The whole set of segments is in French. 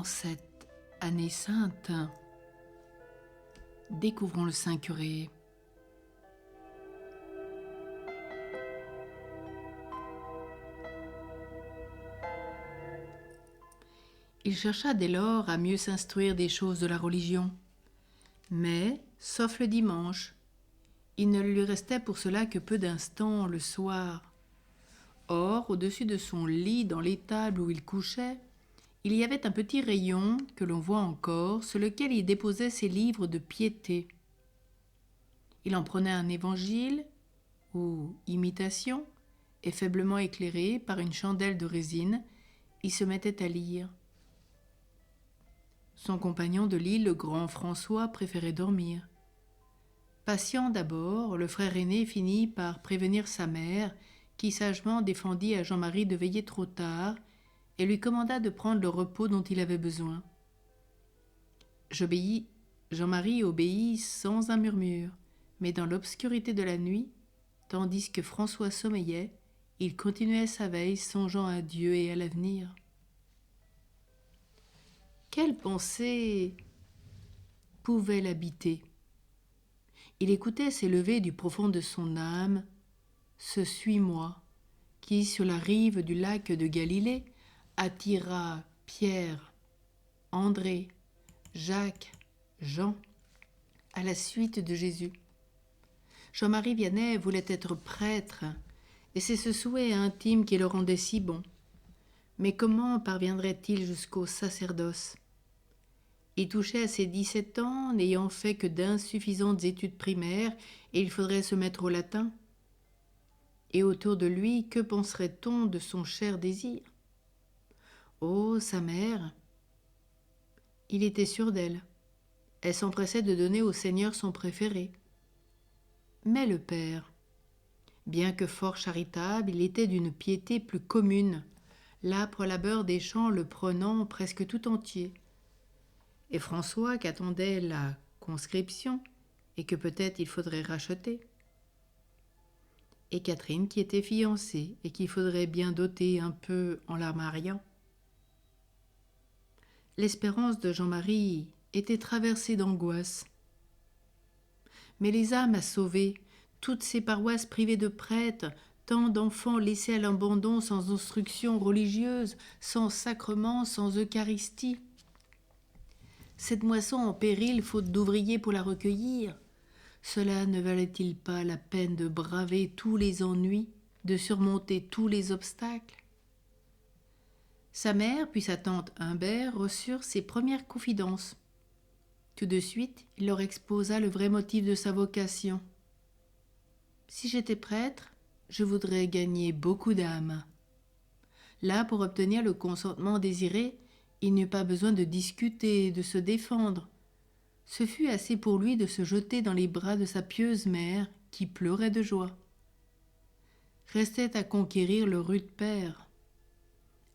cette année sainte, découvrons le Saint Curé. Il chercha dès lors à mieux s'instruire des choses de la religion. Mais, sauf le dimanche, il ne lui restait pour cela que peu d'instants le soir. Or, au-dessus de son lit, dans l'étable où il couchait, il y avait un petit rayon, que l'on voit encore, sur lequel il déposait ses livres de piété. Il en prenait un évangile, ou imitation, et faiblement éclairé par une chandelle de résine, il se mettait à lire. Son compagnon de lit, le grand François, préférait dormir. Patient d'abord, le frère aîné finit par prévenir sa mère, qui sagement défendit à Jean-Marie de veiller trop tard et lui commanda de prendre le repos dont il avait besoin. Jean-Marie obéit sans un murmure, mais dans l'obscurité de la nuit, tandis que François sommeillait, il continuait sa veille, songeant à Dieu et à l'avenir. Quelle pensée pouvait l'habiter? Il écoutait s'élever du profond de son âme ce suis-moi qui, sur la rive du lac de Galilée, attira Pierre, André, Jacques, Jean à la suite de Jésus. Jean-Marie Vianney voulait être prêtre, et c'est ce souhait intime qui le rendait si bon. Mais comment parviendrait-il jusqu'au sacerdoce? Il touchait à ses 17 ans, n'ayant fait que d'insuffisantes études primaires, et il faudrait se mettre au latin. Et autour de lui, que penserait-on de son cher désir? Oh, sa mère! Il était sûr d'elle. Elle s'empressait de donner au Seigneur son préféré. Mais le père, bien que fort charitable, il était d'une piété plus commune, l'âpre labeur des champs le prenant presque tout entier. Et François, qu'attendait la conscription, et que peut-être il faudrait racheter. Et Catherine, qui était fiancée, et qu'il faudrait bien doter un peu en la mariant. L'espérance de Jean-Marie était traversée d'angoisse. Mais les âmes à sauver, toutes ces paroisses privées de prêtres, tant d'enfants laissés à l'abandon sans instruction religieuse, sans sacrement, sans Eucharistie. Cette moisson en péril, faute d'ouvriers pour la recueillir, cela ne valait-il pas la peine de braver tous les ennuis, de surmonter tous les obstacles? Sa mère puis sa tante Humbert reçurent ses premières confidences. Tout de suite, il leur exposa le vrai motif de sa vocation. « Si j'étais prêtre, je voudrais gagner beaucoup d'âmes. » Là, pour obtenir le consentement désiré, il n'eut pas besoin de discuter, de se défendre. Ce fut assez pour lui de se jeter dans les bras de sa pieuse mère, qui pleurait de joie. Restait à conquérir le rude père.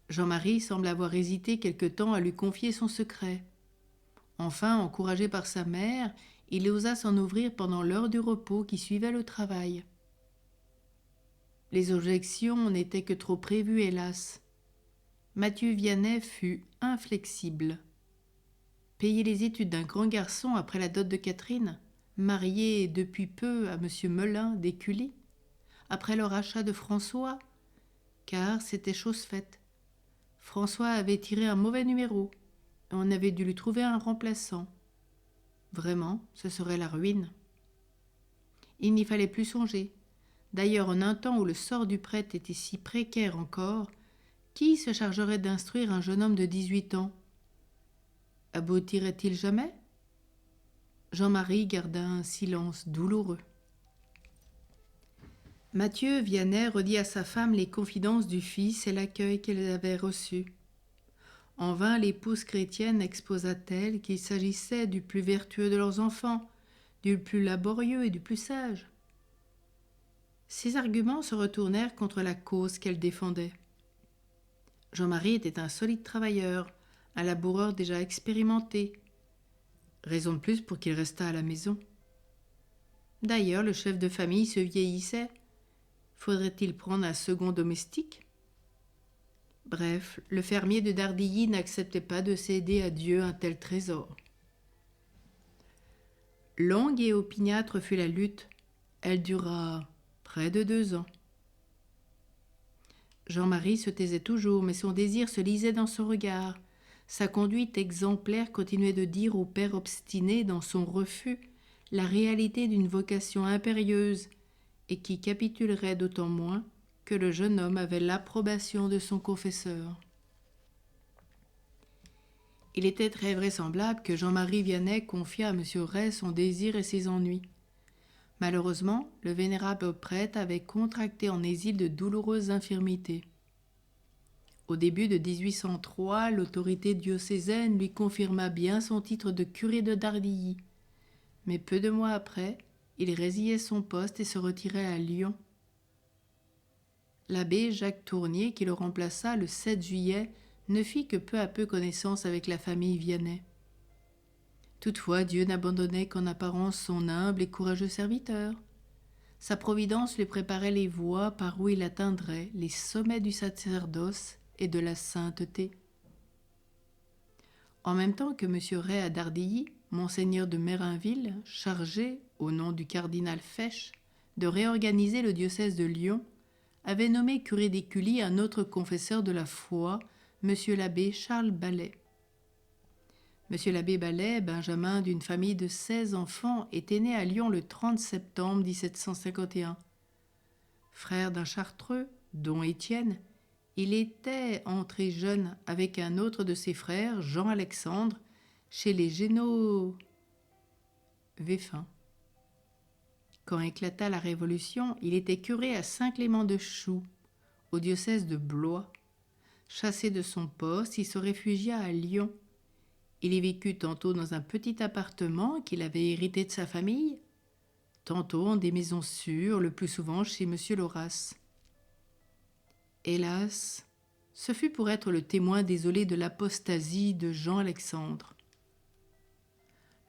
Jean-Marie semble avoir hésité quelque temps à lui confier son secret. Enfin, encouragé par sa mère, il osa s'en ouvrir pendant l'heure du repos qui suivait le travail. Les objections n'étaient que trop prévues, hélas. Mathieu Vianney fut inflexible. Payer les études d'un grand garçon après la dot de Catherine, marié depuis peu à M. Melun d'Écully, après le rachat de François, car c'était chose faite. François avait tiré un mauvais numéro, et on avait dû lui trouver un remplaçant. Vraiment, ce serait la ruine. Il n'y fallait plus songer. D'ailleurs, en un temps où le sort du prêtre était si précaire encore, qui se chargerait d'instruire un jeune homme de 18 ans? Aboutirait-il jamais? Jean-Marie garda un silence douloureux. Mathieu Vianney redit à sa femme les confidences du fils et l'accueil qu'elle avait reçu. En vain l'épouse chrétienne exposa-t-elle qu'il s'agissait du plus vertueux de leurs enfants, du plus laborieux et du plus sage. Ses arguments se retournèrent contre la cause qu'elle défendait. Jean-Marie était un solide travailleur, un laboureur déjà expérimenté. Raison de plus pour qu'il restât à la maison. D'ailleurs, le chef de famille se vieillissait. Faudrait-il prendre un second domestique? Bref, le fermier de Dardilly n'acceptait pas de céder à Dieu un tel trésor. Longue et opiniâtre fut la lutte. Elle dura près de 2 ans. Jean-Marie se taisait toujours, mais son désir se lisait dans son regard. Sa conduite exemplaire continuait de dire au père obstiné dans son refus la réalité d'une vocation impérieuse et qui capitulerait d'autant moins que le jeune homme avait l'approbation de son confesseur. Il était très vraisemblable que Jean-Marie Vianney confiât à M. Ray son désir et ses ennuis. Malheureusement, le vénérable prêtre avait contracté en exil de douloureuses infirmités. Au début de 1803, l'autorité diocésaine lui confirma bien son titre de curé de Dardilly, mais peu de mois après, il résiliait son poste et se retirait à Lyon. L'abbé Jacques Tournier, qui le remplaça le 7 juillet, ne fit que peu à peu connaissance avec la famille Vianney. Toutefois, Dieu n'abandonnait qu'en apparence son humble et courageux serviteur. Sa providence lui préparait les voies par où il atteindrait les sommets du sacerdoce et de la sainteté. En même temps que M. Ray à Dardilly, Monseigneur de Mérinville, chargé, au nom du cardinal Fesch, de réorganiser le diocèse de Lyon, avait nommé curé d'Écully un autre confesseur de la foi, M. l'abbé Charles Ballet. M. l'abbé Ballet, benjamin d'une famille de 16 enfants, était né à Lyon le 30 septembre 1751. Frère d'un chartreux, dont Étienne, il était entré jeune avec un autre de ses frères, Jean-Alexandre, chez les Génovéfins. Quand éclata la Révolution, il était curé à Saint-Clément-de-Choux, au diocèse de Blois. Chassé de son poste, il se réfugia à Lyon. Il y vécut tantôt dans un petit appartement qu'il avait hérité de sa famille, tantôt en des maisons sûres, le plus souvent chez M. Laurasse. Hélas, ce fut pour être le témoin désolé de l'apostasie de Jean-Alexandre.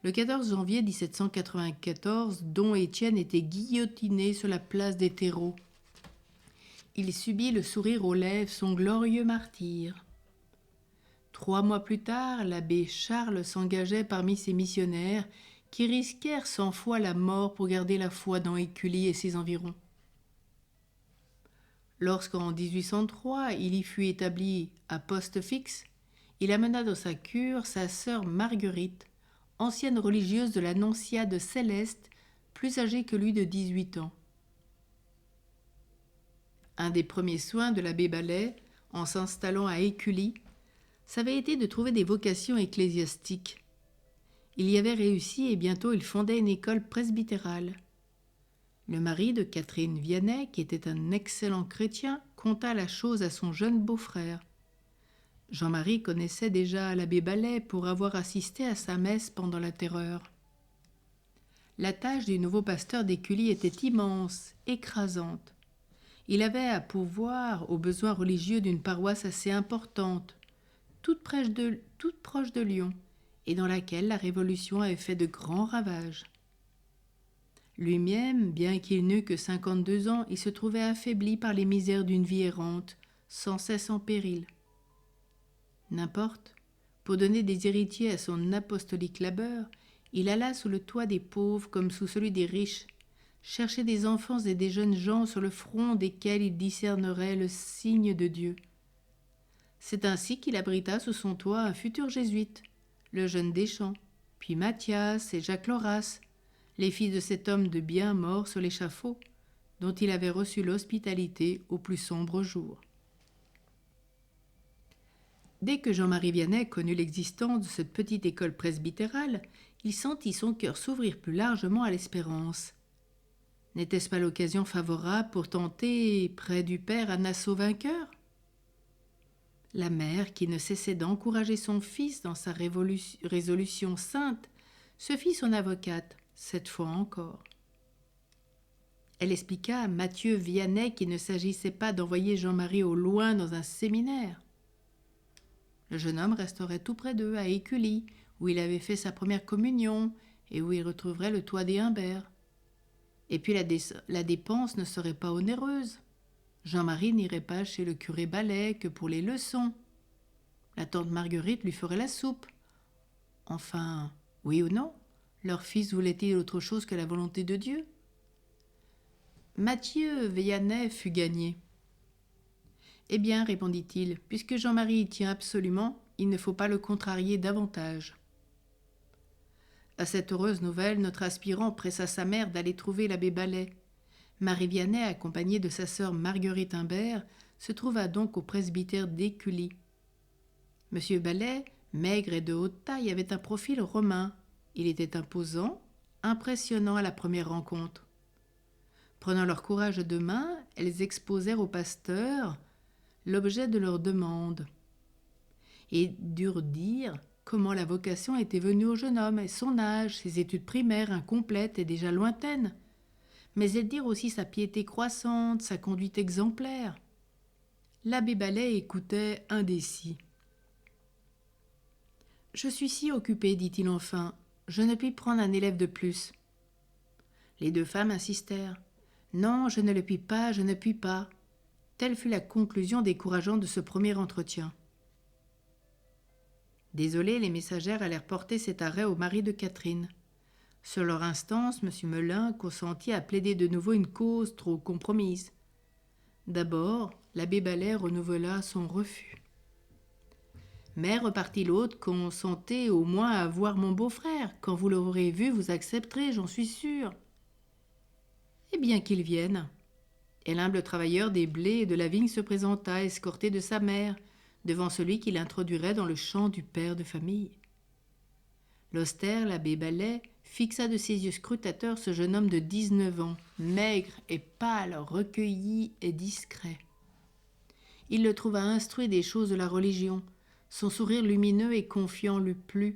Le 14 janvier 1794, Don Étienne était guillotiné sur la place des terreaux. Il subit le sourire aux lèvres son glorieux martyr. 3 mois plus tard, l'abbé Charles s'engageait parmi ces missionnaires qui risquèrent 100 fois la mort pour garder la foi dans Écully et ses environs. Lorsqu'en 1803, il y fut établi à poste fixe, il amena dans sa cure sa sœur Marguerite, ancienne religieuse de la Nonciade céleste, plus âgée que lui de 18 ans. Un des premiers soins de l'abbé Ballet, en s'installant à Écully, ça avait été de trouver des vocations ecclésiastiques. Il y avait réussi et bientôt il fondait une école presbytérale. Le mari de Catherine Vianney, qui était un excellent chrétien, conta la chose à son jeune beau-frère. Jean-Marie connaissait déjà l'abbé Ballet pour avoir assisté à sa messe pendant la Terreur. La tâche du nouveau pasteur d'Écully était immense, écrasante. Il avait à pourvoir aux besoins religieux d'une paroisse assez importante, toute proche de Lyon, et dans laquelle la Révolution avait fait de grands ravages. Lui-même, bien qu'il n'eût que 52 ans, il se trouvait affaibli par les misères d'une vie errante, sans cesse en péril. N'importe, pour donner des héritiers à son apostolique labeur, il alla sous le toit des pauvres comme sous celui des riches, chercher des enfants et des jeunes gens sur le front desquels il discernerait le signe de Dieu. C'est ainsi qu'il abrita sous son toit un futur jésuite, le jeune Deschamps, puis Mathias et Jacques Laurasse, les fils de cet homme de bien mort sur l'échafaud, dont il avait reçu l'hospitalité au plus sombre jour. Dès que Jean-Marie Vianney connut l'existence de cette petite école presbytérale, il sentit son cœur s'ouvrir plus largement à l'espérance. N'était-ce pas l'occasion favorable pour tenter, près du père, un assaut vainqueur ? La mère, qui ne cessait d'encourager son fils dans sa résolution sainte, se fit son avocate, cette fois encore. Elle expliqua à Mathieu Vianney qu'il ne s'agissait pas d'envoyer Jean-Marie au loin dans un séminaire. Le jeune homme resterait tout près d'eux, à Écully, où il avait fait sa première communion et où il retrouverait le toit des Humbert. Et puis la dépense ne serait pas onéreuse. Jean-Marie n'irait pas chez le curé Ballet que pour les leçons. La tante Marguerite lui ferait la soupe. Enfin, oui ou non, leur fils voulait-il autre chose que la volonté de Dieu? Mathieu Vaillannet fut gagné. Eh bien, répondit-il, puisque Jean-Marie y tient absolument, il ne faut pas le contrarier davantage. À cette heureuse nouvelle, notre aspirant pressa sa mère d'aller trouver l'abbé Ballet. Marie Vianney, accompagnée de sa sœur Marguerite Imbert, se trouva donc au presbytère d'Écully. Monsieur Ballet, maigre et de haute taille, avait un profil romain. Il était imposant, impressionnant à la première rencontre. Prenant leur courage à deux mains, elles exposèrent au pasteur l'objet de leur demande et durent dire comment la vocation était venue au jeune homme, et son âge, ses études primaires incomplètes et déjà lointaines. Mais elles dirent aussi sa piété croissante, sa conduite exemplaire. L'abbé Ballet écoutait indécis. « Je suis si occupé, dit-il enfin, je ne puis prendre un élève de plus. » Les deux femmes insistèrent. « Non, je ne le puis pas, je ne puis pas. » Telle fut la conclusion décourageante de ce premier entretien. Désolés, les messagères allèrent porter cet arrêt au mari de Catherine. Sur leur instance, M. Melun consentit à plaider de nouveau une cause trop compromise. D'abord, l'abbé Ballet renouvela son refus. « Mais, repartit l'autre, consentez au moins à voir mon beau-frère. Quand vous l'aurez vu, vous accepterez, j'en suis sûre. » « Eh bien qu'il vienne. » Et l'humble travailleur des blés et de la vigne se présenta, escorté de sa mère, devant celui qui l'introduirait dans le champ du père de famille. L'austère, l'abbé Ballet, fixa de ses yeux scrutateurs ce jeune homme de 19 ans, maigre et pâle, recueilli et discret. Il le trouva instruit des choses de la religion. Son sourire lumineux et confiant lui plut.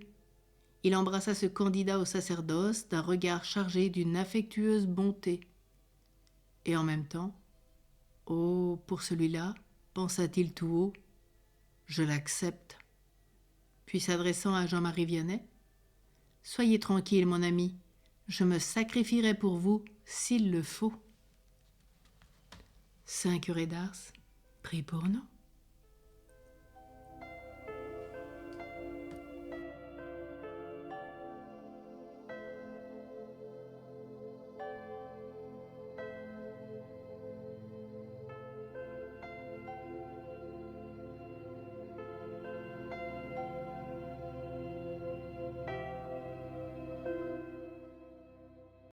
Il embrassa ce candidat au sacerdoce d'un regard chargé d'une affectueuse bonté. Et en même temps, « Oh, pour celui-là, pensa-t-il tout haut, je l'accepte. » Puis s'adressant à Jean-Marie Vianney, « Soyez tranquille, mon ami, je me sacrifierai pour vous s'il le faut. » Saint curé d'Ars, prie pour nous.